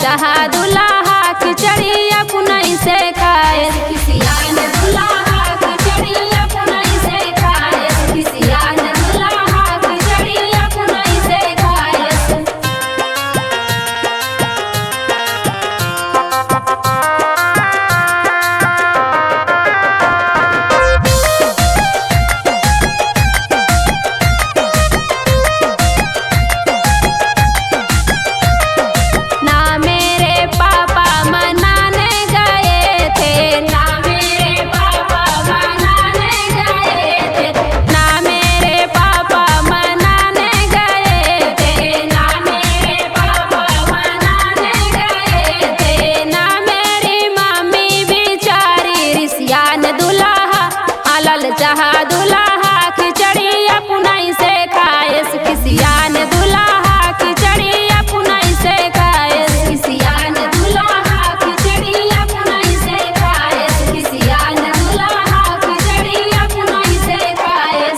चाहा दुल्हा खिचड़ी अपनई से खाए किसियान दुल्हा खिचड़ी अपनई से खाए किसियान दुल्हा खिचड़ी अपनई से खाए। चाहा दुल्हा खिचड़ी अपनई से खाए किसियान दुल्हा खिचड़ी अपनई से खाए किसियान दुल्हा खिचड़ी अपनई से खाए किसियान दुल्हा खिचड़ी अपनई से खाए।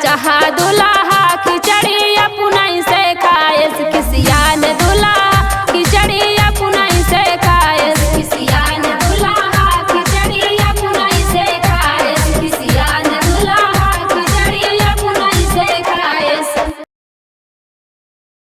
चाहा दुल्हा